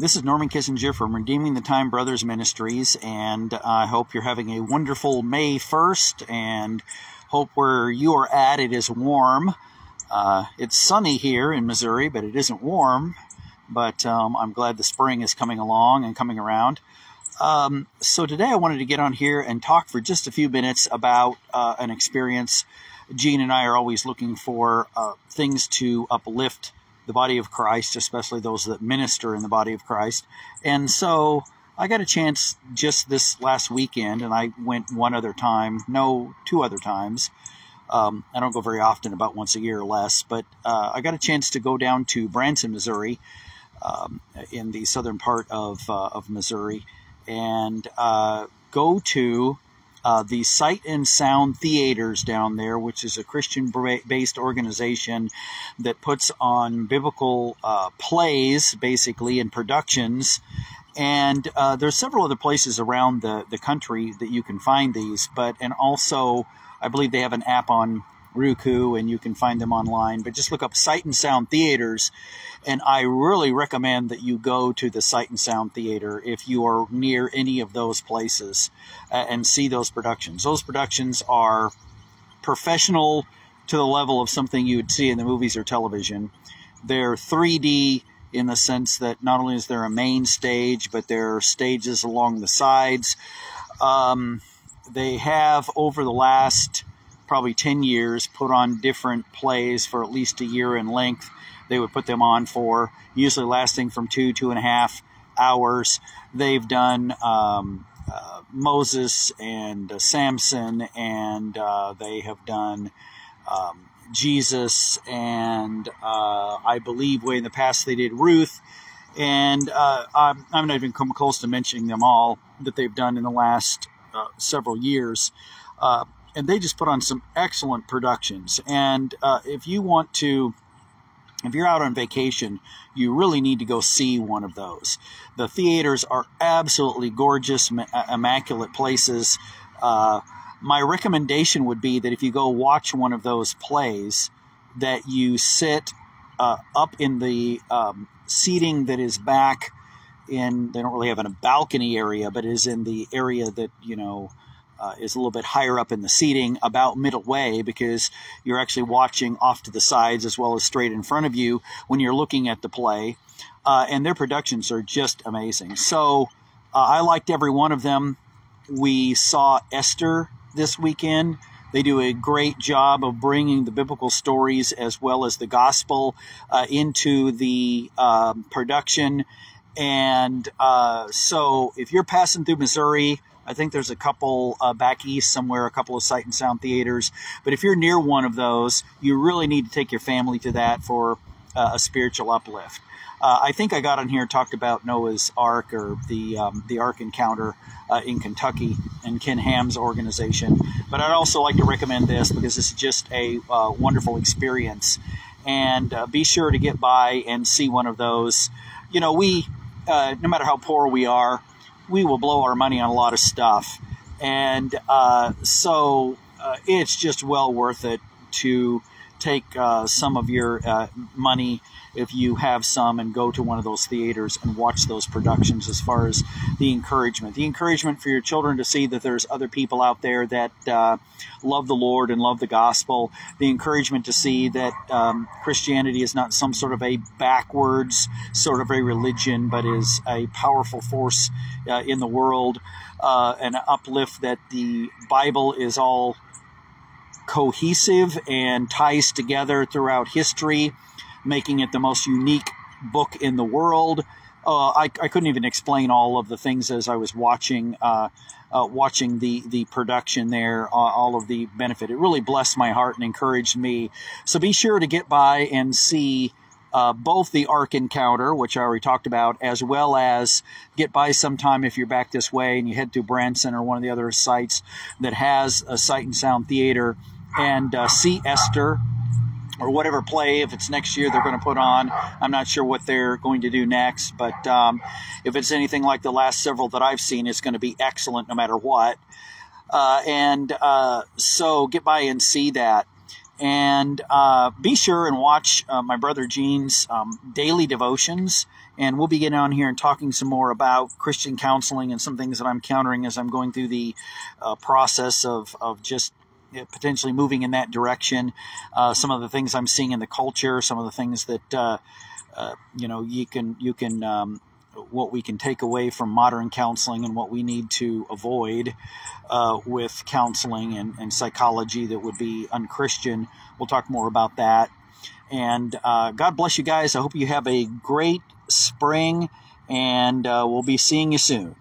This is Norman Kissinger from Redeeming the Time Brothers Ministries, and I hope you're having a wonderful May 1st, and hope where you are at it is warm. It's sunny here in Missouri, but it isn't warm, but I'm glad the spring is coming along and coming around. So today I wanted to get on here and talk for just a few minutes about an experience. Jean and I are always looking for things to uplift the body of Christ, especially those that minister in the body of Christ. And so I got a chance just this last weekend, and I went two other times. I don't go very often, about once a year or less, but I got a chance to go down to Branson, Missouri, in the southern part of Missouri, and go to the Sight and Sound Theaters down there, which is a Christian-based organization that puts on biblical plays, basically, and productions. And there's several other places around the country that you can find these, and also I believe they have an app on Roku, and you can find them online. But just look up Sight and Sound Theaters, and I really recommend that you go to the Sight and Sound Theater if you are near any of those places and see those productions. Those productions are professional to the level of something you would see in the movies or television. They're 3D in the sense that not only is there a main stage, but there are stages along the sides. They have, over the last probably 10 years, put on different plays for at least a year in length. They would put them on for usually lasting from 2.5 hours. They've done Moses and Samson, and they have done Jesus, and I believe way in the past they did Ruth, and I'm not even come close to mentioning them all that they've done in the last several years. And they just put on some excellent productions. And if you're out on vacation, you really need to go see one of those. The theaters are absolutely gorgeous, immaculate places. My recommendation would be that if you go watch one of those plays, that you sit up in the seating that is back in, they don't really have a balcony area, but is in the area that, is a little bit higher up in the seating, about middle way, because you're actually watching off to the sides as well as straight in front of you when you're looking at the play. And their productions are just amazing. So I liked every one of them. We saw Ester this weekend. They do a great job of bringing the biblical stories as well as the gospel into the production. And so if you're passing through Missouri, I think there's a couple back east somewhere, a couple of Sight and Sound Theaters. But if you're near one of those, you really need to take your family to that for a spiritual uplift. I think I got on here and talked about Noah's Ark, or the Ark Encounter in Kentucky, and Ken Ham's organization. But I'd also like to recommend this because this is just a wonderful experience. And be sure to get by and see one of those. No matter how poor we are, we will blow our money on a lot of stuff. And so it's just well worth it to take some of your money, if you have some, and go to one of those theaters and watch those productions. As far as the encouragement for your children to see that there's other people out there that love the Lord and love the gospel, the encouragement to see that Christianity is not some sort of a backwards sort of a religion, but is a powerful force in the world, an uplift that the Bible is all cohesive and ties together throughout history, making it the most unique book in the world. I couldn't even explain all of the things as I was watching the production there, all of the benefit. It really blessed my heart and encouraged me. So be sure to get by and see both the Ark Encounter, which I already talked about, as well as get by sometime if you're back this way and you head to Branson or one of the other sites that has a Sight and Sound Theater, and see Ester, or whatever play, if it's next year they're going to put on. I'm not sure what they're going to do next, but if it's anything like the last several that I've seen, it's going to be excellent no matter what. So get by and see that. And be sure and watch my brother Gene's daily devotions And we'll be getting on here and talking some more about Christian counseling and some things that I'm encountering as I'm going through the process of just potentially moving in that direction. Some of the things I'm seeing in the culture, some of the things that you can what we can take away from modern counseling and what we need to avoid with counseling and psychology that would be unchristian. We'll talk more about that. And God bless you guys. I hope you have a great spring, and we'll be seeing you soon.